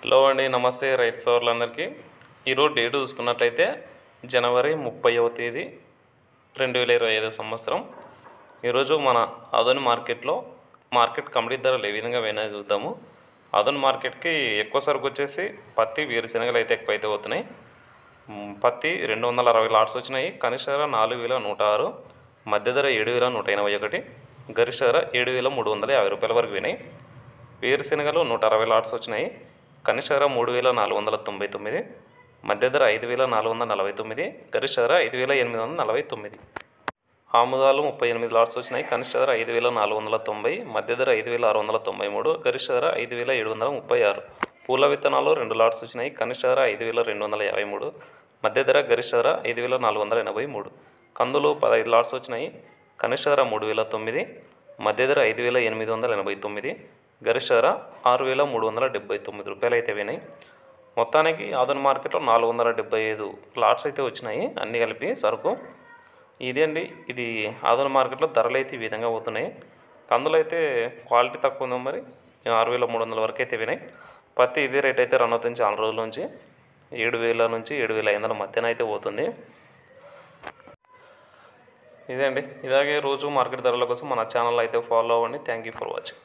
Hello అండి, నమస్తే రైతు సోదరులందరికీ. ఈరోజు డేట్ చూసుకున్నట్లయితే జనవరి 30వ తేదీ 2025 సంవత్సరం. ఈరోజు మన ఆదోని మార్కెట్లో మార్కెట్ కమిటీ ధరలు ఏ విధంగా పోయినా చూద్దాము. ఆదోని మార్కెట్కి ఎక్కువ సరుకు వచ్చేసి పత్తి, వేరుశెనగలు అయితే ఎక్కువైతే పోతున్నాయి. పత్తి 260 లాట్స్ వచ్చినాయి. కనిష్ట ధర 4106, మధ్య ధర 7181, గరిష్ట ధర 7350 రూపాయల వరకు పోయినాయి. వేరుశెనగలు 160 లాట్స్ వచ్చినాయి. కనిష్ట ధర 3499, మధ్య ధర 5449, గరిష్ట ధర 5849. ఆముదాలు 38 లాట్స్ వచ్చినాయి. కనిష్ట ధర 5490, మధ్య ధర 5693, గరిష్ట ధర 5736. పూల విత్తనాలు 2 లాట్స్ వచ్చినాయి. కనిష్ట ధర 5253, మధ్య ధర గరిష్ట ధర 5483. కందులు 15 లాట్స్ వచ్చినాయి. కనిష్ట ధర 3009, మధ్య ధర 5889, గరిష్ట ధర 6379 రూపాయలు అయితే పోయినాయి. మొత్తానికి ఆదోని మార్కెట్లో 475 లాట్స్ అయితే వచ్చినాయి, అన్నీ కలిపి సరుకు. ఇదే అండి, ఇది ఆదోని మార్కెట్లో ధరలు అయితే ఈ విధంగా పోతున్నాయి. కందులు అయితే క్వాలిటీ తక్కువ ఉందో మరి 6300 వరకు అయితే పోయినాయి. పత్తి ఇదే రేట్ అయితే రన్ అవుతుంది చాలా రోజుల నుంచి. 7000 నుంచి 7500 మధ్యన అయితే పోతుంది. ఇదే అండి, ఇలాగే రోజు మార్కెట్ ధరల కోసం మన ఛానల్ అయితే ఫాలో అవ్వండి. Thank you for watching.